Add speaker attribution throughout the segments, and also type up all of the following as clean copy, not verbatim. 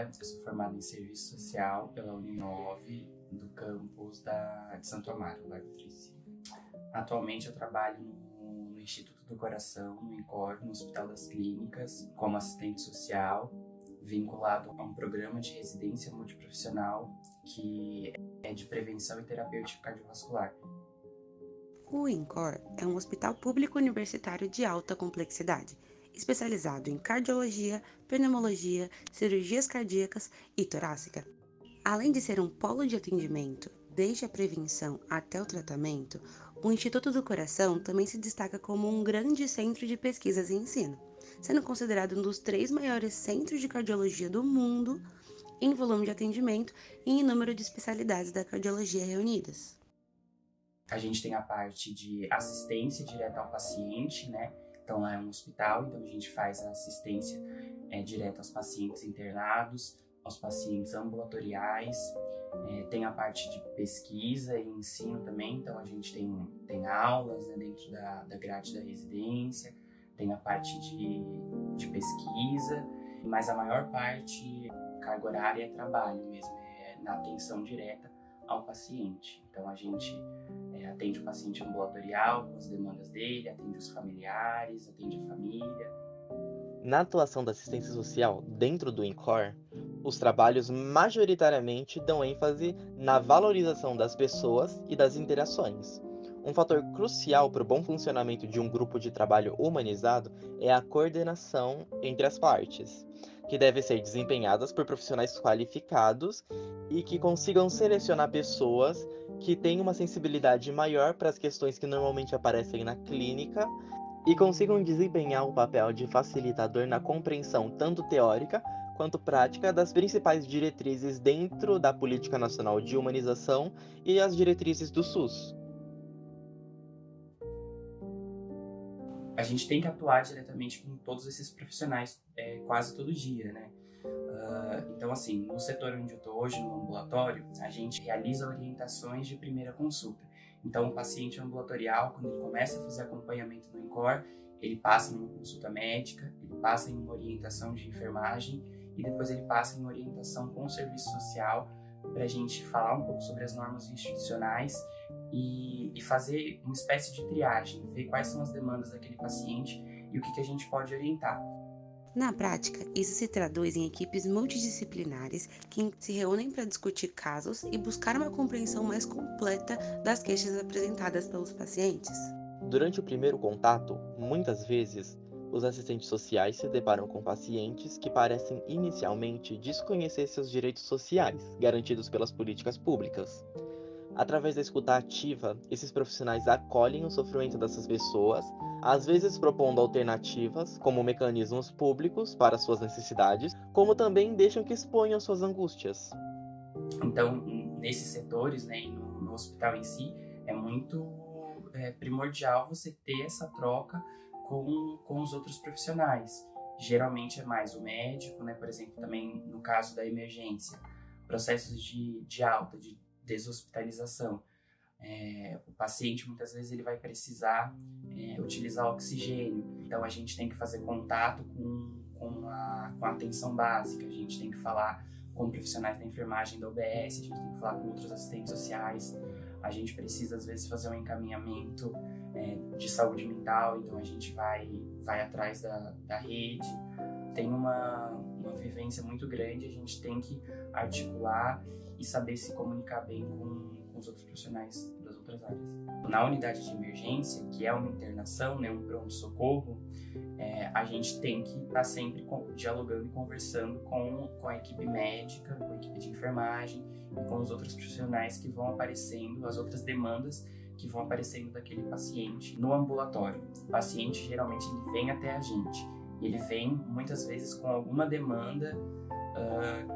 Speaker 1: Oliveira, eu sou formado em Serviço Social pela Uninove, do campus de Santo Amaro, Lago Triste. Atualmente eu trabalho no Instituto do Coração, no INCOR, no Hospital das Clínicas, como assistente social, vinculado a um programa de residência multiprofissional que é de prevenção e terapêutica cardiovascular.
Speaker 2: O INCOR é um hospital público universitário de alta complexidade, especializado em cardiologia, pneumologia, cirurgias cardíacas e torácica. Além de ser um polo de atendimento, desde a prevenção até o tratamento, o Instituto do Coração também se destaca como um grande centro de pesquisas e ensino, sendo considerado um dos 3 maiores centros de cardiologia do mundo em volume de atendimento e em número de especialidades da cardiologia reunidas.
Speaker 1: A gente tem a parte de assistência direta ao paciente, né? Então é um hospital, então a gente faz a assistência direta aos pacientes internados, aos pacientes ambulatoriais. Tem a parte de pesquisa e ensino também, então a gente tem aulas, né, dentro da grade da residência, tem a parte de pesquisa, mas a maior parte, carga horária, é trabalho mesmo, na atenção direta ao paciente. Então a gente atende o paciente ambulatorial com as demandas dele, atende os familiares, atende a família.
Speaker 3: Na atuação da assistência social dentro do INCOR, os trabalhos majoritariamente dão ênfase na valorização das pessoas e das interações. Um fator crucial para o bom funcionamento de um grupo de trabalho humanizado é a coordenação entre as partes, que deve ser desempenhadas por profissionais qualificados e que consigam selecionar pessoas que têm uma sensibilidade maior para as questões que normalmente aparecem na clínica e consigam desempenhar o papel de facilitador na compreensão tanto teórica quanto prática das principais diretrizes dentro da Política Nacional de Humanização e as diretrizes do SUS.
Speaker 1: A gente tem que atuar diretamente com todos esses profissionais quase todo dia, né? Então, assim, no setor onde eu estou hoje, no ambulatório, a gente realiza orientações de primeira consulta. Então, o paciente ambulatorial, quando ele começa a fazer acompanhamento no INCOR, ele passa numa consulta médica, ele passa em uma orientação de enfermagem e depois ele passa em orientação com o serviço social para a gente falar um pouco sobre as normas institucionais e fazer uma espécie de triagem, ver quais são as demandas daquele paciente e o que a gente pode orientar.
Speaker 2: Na prática, isso se traduz em equipes multidisciplinares que se reúnem para discutir casos e buscar uma compreensão mais completa das queixas apresentadas pelos pacientes.
Speaker 3: Durante o primeiro contato, muitas vezes, os assistentes sociais se deparam com pacientes que parecem inicialmente desconhecer seus direitos sociais, garantidos pelas políticas públicas. Através da escuta ativa, esses profissionais acolhem o sofrimento dessas pessoas, às vezes propondo alternativas, como mecanismos públicos para suas necessidades, como também deixam que exponham suas angústias.
Speaker 1: Então, nesses setores, né, e no hospital em si, é muito primordial você ter essa troca com os outros profissionais. Geralmente é mais o médico, né, por exemplo, também no caso da emergência, processos de alta, de deshospitalização. O paciente muitas vezes ele vai precisar utilizar oxigênio, então a gente tem que fazer contato com a atenção básica, a gente tem que falar com profissionais da enfermagem da UBS, a gente tem que falar com outros assistentes sociais, a gente precisa às vezes fazer um encaminhamento de saúde mental, então a gente vai atrás da rede. Tem uma vivência muito grande, a gente tem que articular e saber se comunicar bem com os outros profissionais das outras áreas. Na unidade de emergência, que é uma internação, né, um pronto-socorro, a gente tem que estar sempre dialogando e conversando com a equipe médica, com a equipe de enfermagem e com os outros profissionais que vão aparecendo, as outras demandas que vão aparecendo daquele paciente no ambulatório. O paciente geralmente ele vem até a gente. Ele vem muitas vezes com alguma demanda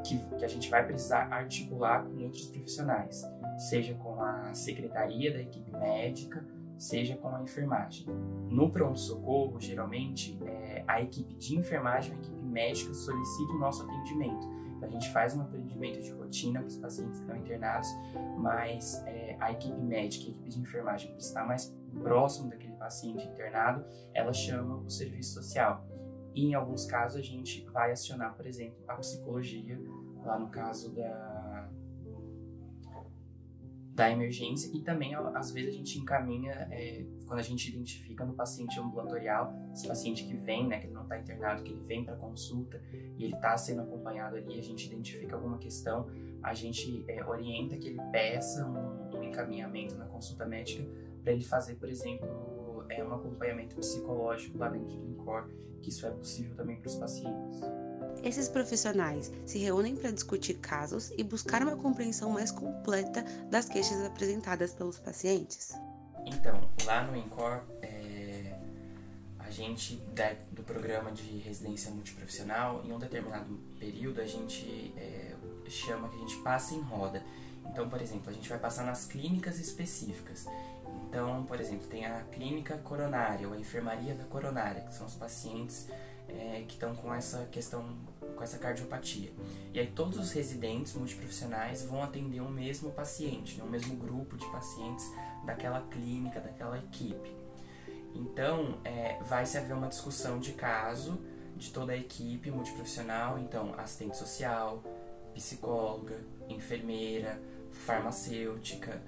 Speaker 1: que a gente vai precisar articular com outros profissionais, seja com a secretaria da equipe médica, seja com a enfermagem. No pronto-socorro, geralmente, a equipe de enfermagem ou a equipe médica solicita o nosso atendimento. Então, a gente faz um atendimento de rotina para os pacientes que estão internados, mas a equipe médica e a equipe de enfermagem, por estar mais próximo daquele paciente internado, ela chama o serviço social. E em alguns casos a gente vai acionar, por exemplo, a psicologia lá no caso da emergência, e também às vezes a gente encaminha, quando a gente identifica no paciente ambulatorial, esse paciente que vem, né, que ele não está internado, que ele vem para consulta e ele está sendo acompanhado ali, a gente identifica alguma questão, a gente orienta que ele peça um encaminhamento na consulta médica para ele fazer, por exemplo, um acompanhamento psicológico lá dentro do INCOR, que isso é possível também para os pacientes.
Speaker 2: Esses profissionais se reúnem para discutir casos e buscar uma compreensão mais completa das queixas apresentadas pelos pacientes.
Speaker 1: Então, lá no INCOR, a gente, do programa de residência multiprofissional, em um determinado período, a gente chama que a gente passa em roda. Então, por exemplo, a gente vai passar nas clínicas específicas. Então, por exemplo, tem a clínica coronária, ou a enfermaria da coronária, que são os pacientes que estão com essa questão, com essa cardiopatia. E aí todos os residentes multiprofissionais vão atender o mesmo paciente, né, o mesmo grupo de pacientes daquela clínica, daquela equipe. Então, vai-se haver uma discussão de caso de toda a equipe multiprofissional, então assistente social, psicóloga, enfermeira, farmacêutica,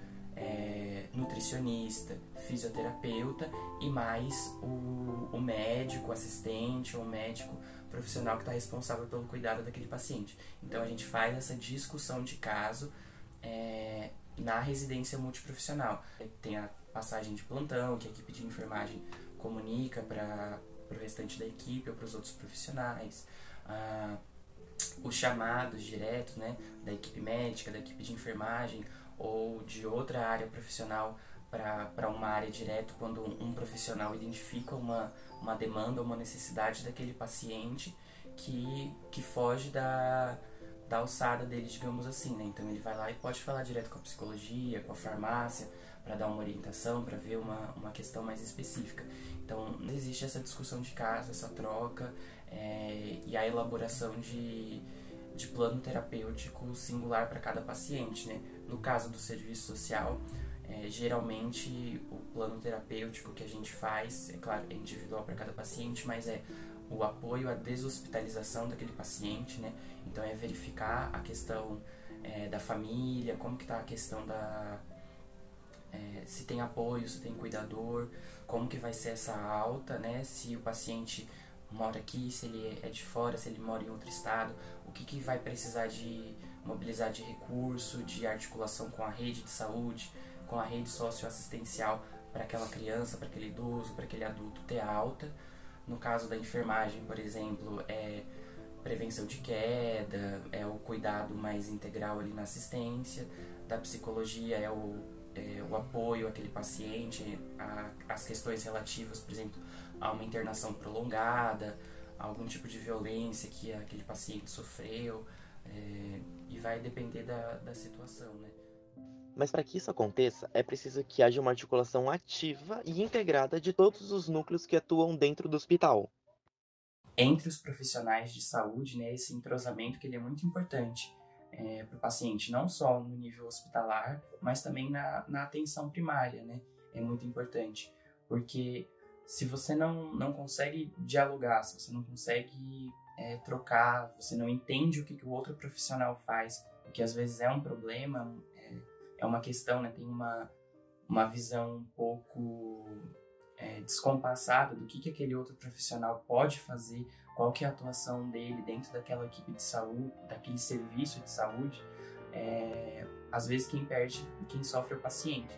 Speaker 1: nutricionista, fisioterapeuta e mais o médico, assistente ou médico profissional que está responsável pelo cuidado daquele paciente. Então a gente faz essa discussão de caso na residência multiprofissional. Tem a passagem de plantão, que a equipe de enfermagem comunica para o restante da equipe ou para os outros profissionais. Os chamados diretos, né, da equipe médica, da equipe de enfermagem ou de outra área profissional para uma área direto, quando um profissional identifica uma demanda ou uma necessidade daquele paciente que foge da alçada dele, digamos assim, né? Então ele vai lá e pode falar direto com a psicologia, com a farmácia, para dar uma orientação, para ver uma questão mais específica. Então existe essa discussão de caso, essa troca e a elaboração de plano terapêutico singular para cada paciente, né? No caso do serviço social, geralmente o plano terapêutico que a gente faz, é claro, é individual para cada paciente, mas é o apoio à deshospitalização daquele paciente, né? Então é verificar a questão da família, como que está a questão se tem apoio, se tem cuidador, como que vai ser essa alta, né? Se o paciente mora aqui, se ele é de fora, se ele mora em outro estado, o que vai precisar de mobilizar de recurso, de articulação com a rede de saúde, com a rede socioassistencial para aquela criança, para aquele idoso, para aquele adulto ter alta. No caso da enfermagem, por exemplo, prevenção de queda, o cuidado mais integral ali na assistência. Da psicologia o apoio àquele paciente, as questões relativas, por exemplo, a uma internação prolongada, algum tipo de violência que aquele paciente sofreu, e vai depender da situação, né?
Speaker 3: Mas para que isso aconteça, é preciso que haja uma articulação ativa e integrada de todos os núcleos que atuam dentro do hospital.
Speaker 1: Entre os profissionais de saúde, né, esse entrosamento que ele é muito importante para o paciente, não só no nível hospitalar, mas também na atenção primária, né? É muito importante, porque se você não consegue dialogar, se você não consegue trocar, você não entende o que o outro profissional faz, o que às vezes é um problema, é uma questão, né? Tem uma visão um pouco descompassada do que aquele outro profissional pode fazer, qual que é a atuação dele dentro daquela equipe de saúde, daquele serviço de saúde. Às vezes quem perde, quem sofre é o paciente.